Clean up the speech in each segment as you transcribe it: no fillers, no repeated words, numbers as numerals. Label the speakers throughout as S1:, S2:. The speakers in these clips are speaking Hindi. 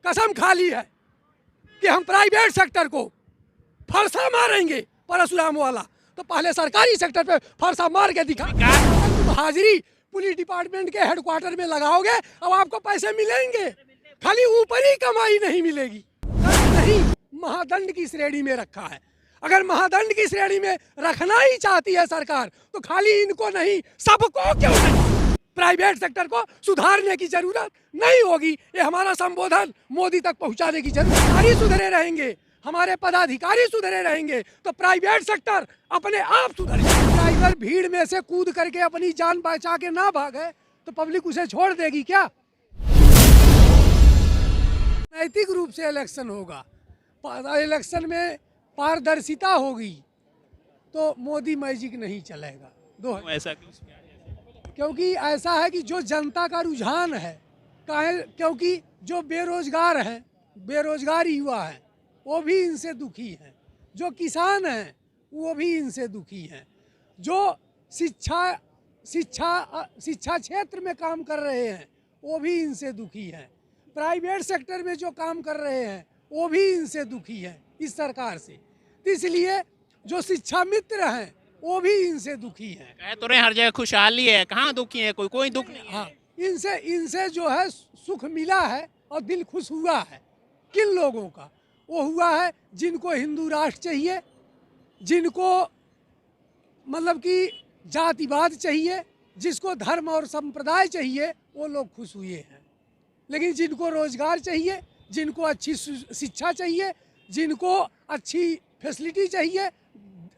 S1: कसम खा ली है कि हम प्राइवेट सेक्टर को फरसा मारेंगे परशुराम वाला, तो पहले सरकारी सेक्टर पे फरसा मार के दिखा। तुम हाजिरी पुलिस डिपार्टमेंट के हेडक्वार्टर में लगाओगे, अब आपको पैसे मिलेंगे, खाली ऊपर ही कमाई नहीं मिलेगी। नहीं, महादंड की श्रेणी में रखा है। अगर महादंड की श्रेणी में रखना ही चाहती है सरकार, तो खाली इनको नहीं, सबको क्यों नहीं, प्राइवेट सेक्टर को सुधारने की जरूरत नहीं होगी। ये हमारा संबोधन मोदी तक पहुंचाने की जरूरत। सुधरे रहेंगे, हमारे पदाधिकारी सुधरे रहेंगे, तो प्राइवेट सेक्टर अपने आप सुधरेगा। ड्राइवर भीड़ में से कूद करके अपनी जान बचा के ना भागे, तो पब्लिक उसे छोड़ देगी क्या? नैतिक रूप से इलेक्शन होगा, इलेक्शन में पारदर्शिता होगी, तो मोदी मैजिक नहीं चलेगा।
S2: ऐसा
S1: क्योंकि ऐसा है कि जो जनता का रुझान है, क्योंकि जो बेरोजगार हैं, बेरोजगार युवा हैं, वो भी इनसे दुखी हैं। जो किसान हैं वो भी इनसे दुखी हैं। जो शिक्षा क्षेत्र में काम कर रहे हैं वो भी इनसे दुखी हैं। प्राइवेट सेक्टर में जो काम कर रहे हैं वो भी इनसे दुखी हैं इस सरकार से। इसलिए जो शिक्षा मित्र हैं वो भी इनसे दुखी हैं।
S2: कह तो रहे हर जगह खुशहाली है, कहाँ दुखी है? कोई दुख नहीं है।
S1: हाँ, इनसे जो है सुख मिला है और दिल खुश हुआ है। किन लोगों का? वो हुआ है जिनको हिंदू राष्ट्र चाहिए, जिनको मतलब कि जातिवाद चाहिए, जिसको धर्म और संप्रदाय चाहिए, वो लोग खुश हुए हैं। लेकिन जिनको रोजगार चाहिए, जिनको अच्छी शिक्षा चाहिए, जिनको अच्छी फैसिलिटी चाहिए,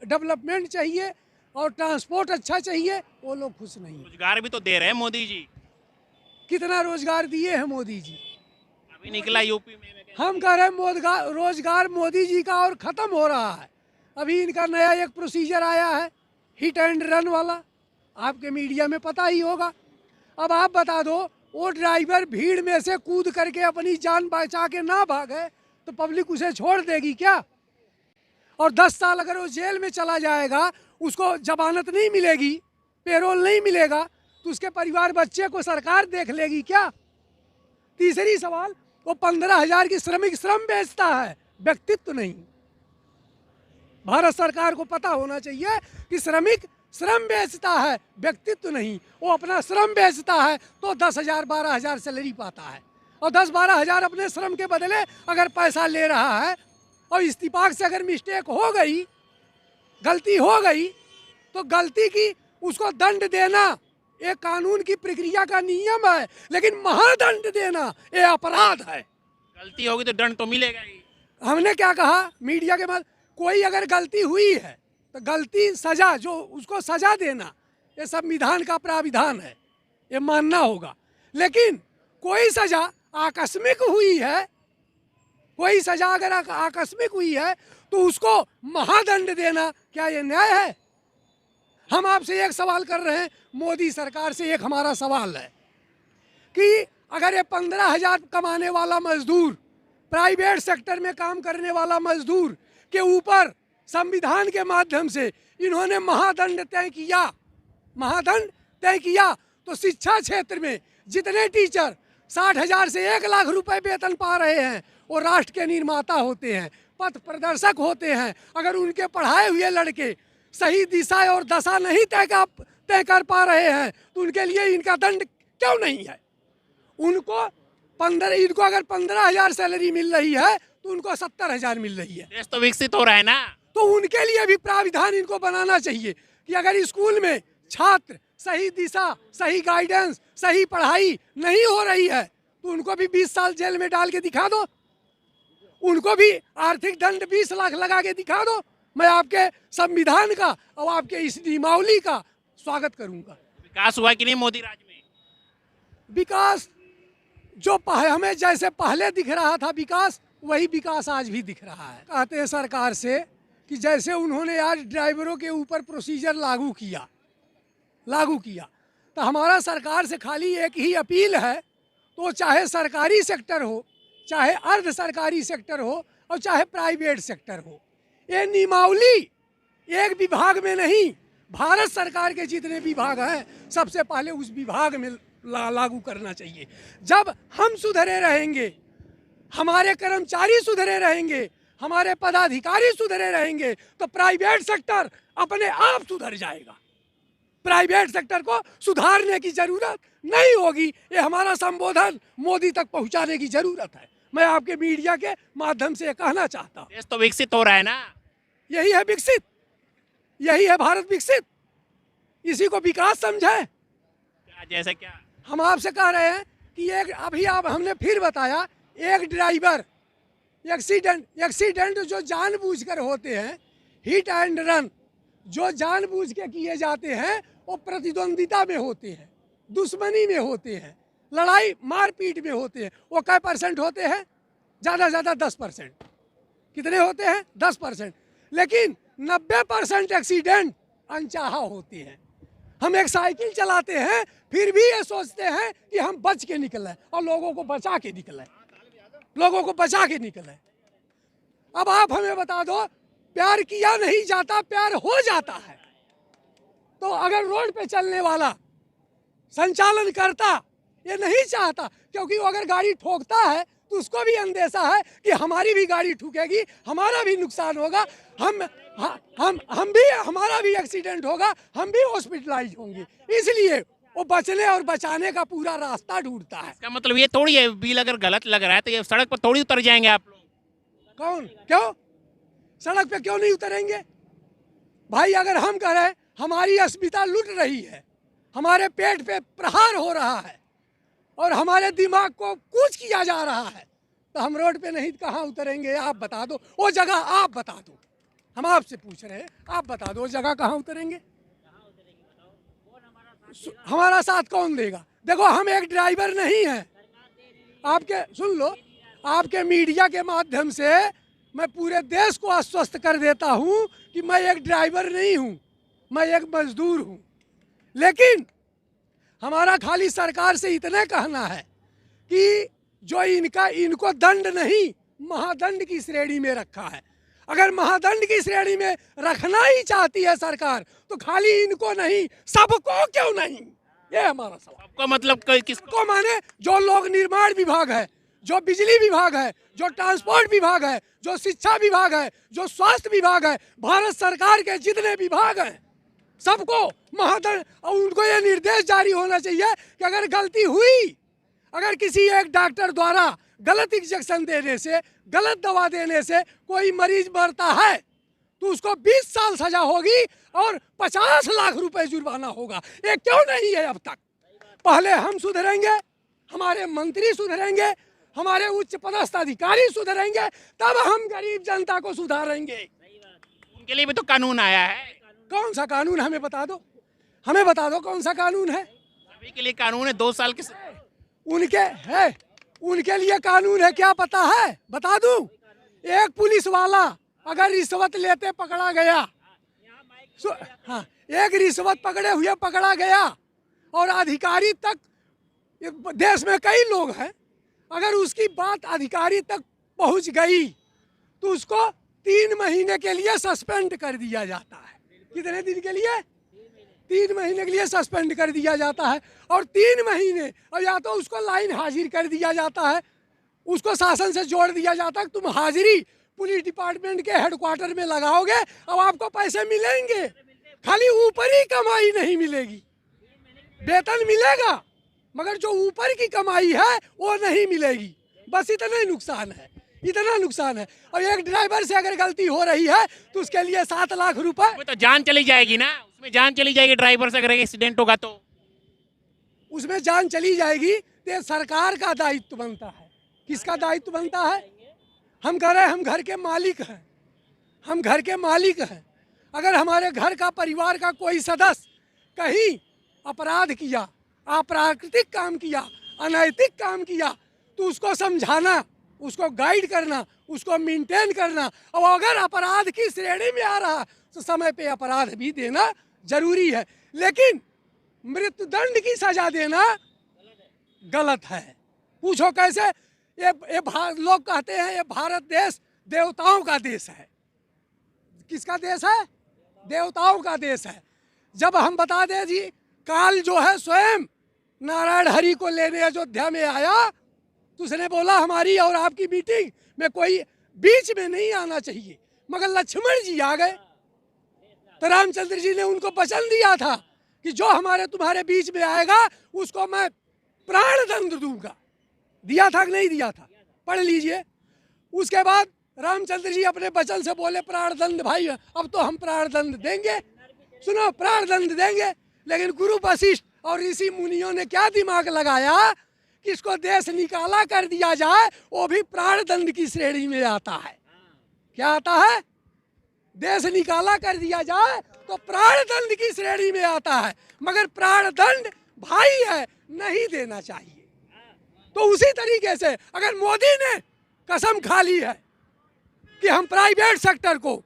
S1: डेवलपमेंट चाहिए और ट्रांसपोर्ट अच्छा चाहिए, वो लोग खुश नहीं।
S2: रोजगार भी तो दे रहे हैं मोदी जी।
S1: कितना रोजगार दिए हैं मोदी जी?
S2: अभी निकला यूपी में।
S1: हम कह रहे हैं रोजगार मोदी जी का और ख़त्म हो रहा है। अभी इनका नया एक प्रोसीजर आया है, हिट एंड रन वाला, आपके मीडिया में पता ही होगा। अब आप बता दो, वो ड्राइवर भीड़ में से कूद करके अपनी जान बचा के ना भागे, तो पब्लिक उसे छोड़ देगी क्या? और 10 साल अगर वो जेल में चला जाएगा, उसको जमानत नहीं मिलेगी, पेरोल नहीं मिलेगा, तो उसके परिवार बच्चे को सरकार देख लेगी क्या? तीसरी सवाल, वो 15,000 की श्रमिक श्रम बेचता है, व्यक्तित्व नहीं। भारत सरकार को पता होना चाहिए कि श्रमिक श्रम बेचता है, व्यक्तित्व नहीं। वो अपना श्रम बेचता है तो 10,000 12,000 सैलरी पाता है, और 10-12 हज़ार अपने श्रम के बदले अगर पैसा ले रहा है, और इस्तीफाक से अगर मिस्टेक हो गई, गलती हो गई, तो गलती की उसको दंड देना एक कानून की प्रक्रिया का नियम है, लेकिन महादंड देना ये अपराध है।
S2: गलती होगी तो दंड तो मिलेगा ही।
S1: हमने क्या कहा मीडिया के बाद, कोई अगर गलती हुई है तो गलती सजा, जो उसको सजा देना, ये संविधान का प्राविधान है, ये मानना होगा। लेकिन कोई सजा आकस्मिक हुई है, कोई सजा अगर आकस्मिक हुई है, तो उसको महादंड देना, क्या ये न्याय है? हम आपसे एक सवाल कर रहे हैं, मोदी सरकार से एक हमारा सवाल है कि अगर ये 15,000 कमाने वाला मजदूर, प्राइवेट सेक्टर में काम करने वाला मजदूर के ऊपर संविधान के माध्यम से इन्होंने महादंड तय किया, तो शिक्षा क्षेत्र में जितने टीचर 60,000 से 1 लाख रुपए वेतन पा रहे हैं, वो राष्ट्र के निर्माता होते हैं, पथ प्रदर्शक होते हैं। अगर उनके पढ़ाए हुए लड़के सही दिशा और दशा नहीं तय कर पा रहे हैं, तो उनके लिए इनका दंड क्यों नहीं है? इनको अगर 15,000 सैलरी मिल रही है, तो उनको 70,000 मिल रही है।
S2: देश तो विकसित हो रहा है ना,
S1: तो उनके लिए भी प्राविधान इनको बनाना चाहिए कि अगर स्कूल में छात्र सही दिशा, सही गाइडेंस, सही पढ़ाई नहीं हो रही है, तो उनको भी 20 साल जेल में डाल के दिखा दो, उनको भी आर्थिक दंड 20 लाख लगा के दिखा दो। मैं आपके संविधान का और आपके इस नियमावली का स्वागत करूंगा।
S2: विकास हुआ कि नहीं मोदी राज में?
S1: विकास जो हमें जैसे पहले दिख रहा था विकास, वही विकास आज भी दिख रहा है। कहते हैं सरकार से कि जैसे उन्होंने आज ड्राइवरों के ऊपर प्रोसीजर लागू किया, तो हमारा सरकार से खाली एक ही अपील है, तो चाहे सरकारी सेक्टर हो, चाहे अर्ध सरकारी सेक्टर हो, और चाहे प्राइवेट सेक्टर हो, ये नियमावली एक विभाग में नहीं, भारत सरकार के जितने विभाग हैं सबसे पहले उस विभाग में लागू करना चाहिए। जब हम सुधरे रहेंगे, हमारे कर्मचारी सुधरे रहेंगे, हमारे पदाधिकारी सुधरे रहेंगे, तो प्राइवेट सेक्टर अपने आप सुधर जाएगा। प्राइवेट सेक्टर को सुधारने की जरूरत नहीं होगी। ये हमारा संबोधन मोदी तक पहुंचाने की जरूरत है। मैं आपके मीडिया के माध्यम से कहना चाहता हूं,
S2: देश तो विकसित हो रहा है ना।
S1: यही है विकसित, यही है भारत विकसित। इसी को विकास समझे।
S2: क्या जैसे क्या?
S1: हम आपसे कह रहे हैं कि एक अभी आप हमने फिर बताया, एक ड्राइवर एक्सीडेंट जो जानबूझकर होते हैं, हिट एंड रन जो जानबूझ के किए जाते हैं, वो प्रतिद्वंदिता में होते हैं, दुश्मनी में होते हैं, लड़ाई मारपीट में होते हैं। वो कै % होते हैं? ज़्यादा ज़्यादा 10%। कितने होते हैं? 10%। लेकिन 90% एक्सीडेंट अनचाहा होते हैं। हम एक साइकिल चलाते हैं, फिर भी ये सोचते हैं कि हम बच के निकलें और लोगों को बचा के निकलें, लोगों को बचा के निकलें। अब आप हमें बता दो, प्यार किया नहीं जाता, प्यार हो जाता है। तो अगर रोड पे चलने वाला संचालन करता ये नहीं चाहता, क्योंकि वो अगर गाड़ी ठोकता है तो उसको भी अंदेशा है कि हमारी भी गाड़ी ठुकेगी, हमारा भी नुकसान होगा, हम भी, हमारा भी एक्सीडेंट होगा, हम भी हॉस्पिटलाइज होंगे। इसलिए वो बचने और बचाने का पूरा रास्ता ढूंढता है।
S2: इसका मतलब ये थोड़ी है बिल अगर गलत लग रहा है तो ये सड़क पर थोड़ी उतर जाएंगे आप लोग।
S1: कौन? क्यों सड़क पे क्यों नहीं उतरेंगे भाई? अगर हम कह रहे हैं हमारी अस्मिता लुट रही है, हमारे पेट पे प्रहार हो रहा है और हमारे दिमाग को कूच किया जा रहा है, तो हम रोड पे नहीं कहाँ उतरेंगे? आप बता दो वो जगह, आप बता दो। हम आपसे पूछ रहे हैं, आप बता दो वो जगह कहाँ उतरेंगे? हमारा साथ कौन देगा? देखो, हम एक ड्राइवर नहीं हैं। आपके सुन लो, आपके मीडिया के माध्यम से मैं पूरे देश को आश्वस्त कर देता हूं कि मैं एक ड्राइवर नहीं हूं, मैं एक मजदूर हूं। लेकिन हमारा खाली सरकार से इतना कहना है कि जो इनको दंड नहीं, महादंड की श्रेणी में रखा है। अगर महादंड की श्रेणी में रखना ही चाहती है सरकार, तो खाली इनको नहीं, सबको क्यों नहीं? ये हमारा सवाल।
S2: सबको मतलब किसको?
S1: माने जो लोग निर्माण विभाग है, जो बिजली विभाग है, जो ट्रांसपोर्ट विभाग है, जो शिक्षा विभाग है, जो स्वास्थ्य विभाग है, भारत सरकार के जितने विभाग हैं, सबको महादंड। और उनको ये निर्देश जारी होना चाहिए कि अगर गलती हुई, अगर किसी एक डॉक्टर द्वारा गलत इंजेक्शन देने से, गलत दवा देने से कोई मरीज मरता है, तो उसको 20 साल सजा होगी और 50 लाख रुपए जुर्माना होगा। ये क्यों नहीं है अब तक? पहले हम सुधरेंगे, हमारे मंत्री सुधरेंगे, हमारे उच्च पदस्थ अधिकारी सुधरेंगे, तब हम गरीब जनता को सुधारेंगे।
S2: उनके लिए भी तो कानून आया है।
S1: कौन सा कानून? हमें बता दो, हमें बता दो कौन सा कानून है?
S2: सभी के लिए कानून है, 2 साल के।
S1: उनके है, उनके लिए कानून है, क्या पता है? बता दूं, एक पुलिस वाला अगर रिश्वत लेते पकड़ा गया, हाँ, एक रिश्वत पकड़े हुए पकड़ा गया और अधिकारी तक, देश में कई लोग हैं, अगर उसकी बात अधिकारी तक पहुंच गई तो उसको 3 महीने के लिए सस्पेंड कर दिया जाता है। कितने दिन के लिए? 3 महीने के लिए सस्पेंड कर दिया जाता है। और 3 महीने, और या तो उसको लाइन हाजिर कर दिया जाता है, उसको शासन से जोड़ दिया जाता है, तुम हाजिरी पुलिस डिपार्टमेंट के हेडक्वार्टर में लगाओगे, अब आपको पैसे मिलेंगे। खाली ऊपर ही कमाई नहीं मिलेगी, वेतन मिलेगा, मगर जो ऊपर की कमाई है वो नहीं मिलेगी। बस इतना ही नुकसान है, इतना नुकसान है। और एक ड्राइवर से अगर गलती हो रही है तो उसके लिए 7 लाख रुपए।
S2: तो जान चली जाएगी ना, उसमें जान चली जाएगी ड्राइवर से अगर एक्सीडेंट होगा तो।
S1: उसमें जान चली जाएगी तो ये सरकार का दायित्व बनता है। किसका दायित्व बनता है? हम कह रहे हैं हम घर के मालिक हैं, हम घर के मालिक हैं। अगर हमारे घर का, परिवार का कोई सदस्य कहीं अपराध किया, अप्राकृतिक काम किया, अनैतिक काम किया, तो उसको समझाना, उसको गाइड करना, उसको मेंटेन करना। और अगर अपराध की श्रेणी में आ रहा तो समय पे अपराध भी देना जरूरी है। लेकिन मृत्युदंड की सजा देना गलत है। पूछो कैसे? ये लोग कहते हैं ये भारत देश देवताओं का देश है। किसका देश है? देवताओं का देश है। जब हम बता दें जी, काल जो है स्वयं नारायण हरि को लेने अयोध्या में आया तो उसने बोला हमारी और आपकी मीटिंग में कोई बीच में नहीं आना चाहिए, मगर लक्ष्मण जी आ गए। तो रामचंद्र जी ने उनको वचन दिया था कि जो हमारे तुम्हारे बीच में आएगा उसको मैं प्राण दंड दूंगा। दिया था कि नहीं दिया था? पढ़ लीजिए। उसके बाद रामचंद्र जी अपने वचन से बोले प्राण दंड भाई, अब तो हम प्राण दंड देंगे। सुनो, प्राण दंड देंगे। लेकिन गुरु वशिष्ठ और ऋषि मुनियों ने क्या दिमाग लगाया कि इसको देश निकाला कर दिया जाए, वो भी प्राण दंड की श्रेणी में आता है। क्या आता है? देश निकाला कर दिया जाए तो प्राण दंड की श्रेणी में आता है, मगर प्राण दंड भाई है, नहीं देना चाहिए। तो उसी तरीके से अगर मोदी ने कसम खा ली है कि हम प्राइवेट सेक्टर को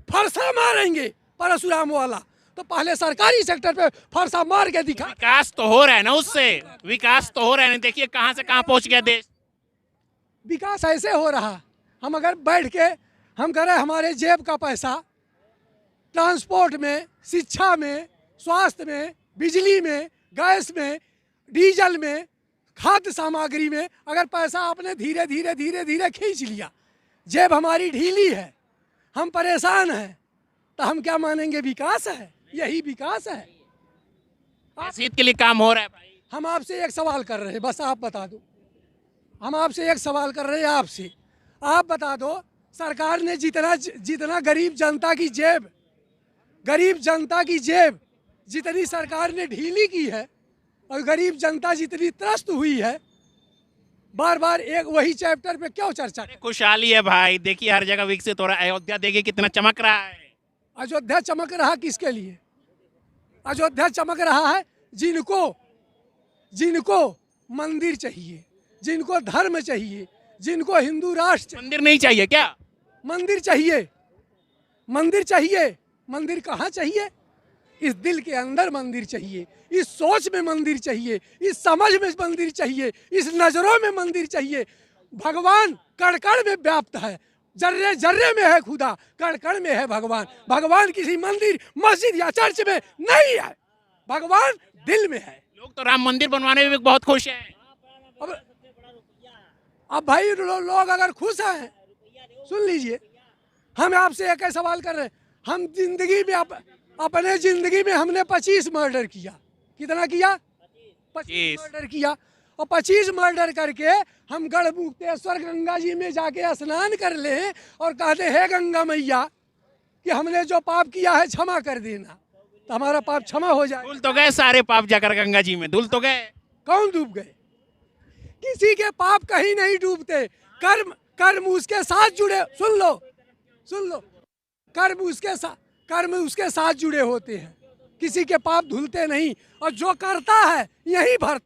S1: फरसा मारेंगे परशुराम वाला, तो पहले सरकारी सेक्टर पे फरसा मार के दिखा।
S2: विकास तो हो रहा है ना, उससे विकास तो हो रहा है ना। देखिए कहां से कहां पहुंच गया देश।
S1: विकास ऐसे हो रहा, हम अगर बैठ के हम करें हमारे जेब का पैसा ट्रांसपोर्ट में, शिक्षा में, स्वास्थ्य में, बिजली में, गैस में, डीजल में, खाद्य सामग्री में, अगर पैसा आपने धीरे धीरे धीरे धीरे खींच लिया, जेब हमारी ढीली है, हम परेशान हैं, तो हम क्या मानेंगे विकास है? यही विकास है।
S2: हैसियत के लिए काम हो रहा है भाई।
S1: हम आपसे एक सवाल कर रहे हैं, बस आप बता दो। हम आपसे एक सवाल कर रहे हैं आपसे, आप बता दो। सरकार ने जितना गरीब जनता की जेब जितनी सरकार ने ढीली की है और गरीब जनता जितनी त्रस्त हुई है, बार बार एक वही चैप्टर पे क्यों चर्चा?
S2: खुशहाली है भाई, देखिए हर जगह विकसित हो रहा है। अयोध्या देखिए कितना चमक रहा है।
S1: अयोध्या चमक रहा किसके लिए? अयोध्या चमक रहा है जिनको मंदिर चाहिए, जिनको धर्म चाहिए, जिनको हिंदू राष्ट्र।
S2: मंदिर नहीं चाहिए क्या?
S1: मंदिर चाहिए, मंदिर चाहिए। मंदिर कहाँ चाहिए? इस दिल के अंदर मंदिर चाहिए, इस सोच में मंदिर चाहिए, इस समझ में मंदिर चाहिए, इस नजरों में मंदिर चाहिए। भगवान कण कण में व्याप्त है, जर्रे जर्रे में है खुदा, कण कण में है भगवान। भगवान किसी मंदिर, मस्जिद या चर्च में नहीं है, भगवान दिल में है।
S2: लोग तो राम मंदिर बनवाने में भी बहुत खुश हैं।
S1: अब भाई लोग अगर खुश हैं, सुन लीजिए, हम आपसे एक सवाल कर रहे हैं। हम जिंदगी में अपने जिंदगी में हमने 25 मर्डर किया। कितना किया? 25 मर्डर किया। और 25 मर्डर करके हम गढ़मुक्तेश्वर गंगा जी में जाके स्नान कर लें और कहते हैं गंगा मैया कि हमने जो पाप किया है क्षमा कर देना, तो हमारा पाप क्षमा हो जाए।
S2: धुल तो गए सारे पाप जाकर गंगा जी में, धुल तो गए।
S1: कौन डूब गए? किसी के पाप कहीं नहीं डूबते। कर्म उसके साथ जुड़े, सुन लो, कर्म उसके साथ जुड़े होते हैं। किसी के पाप धुलते नहीं, और जो करता है यही भरता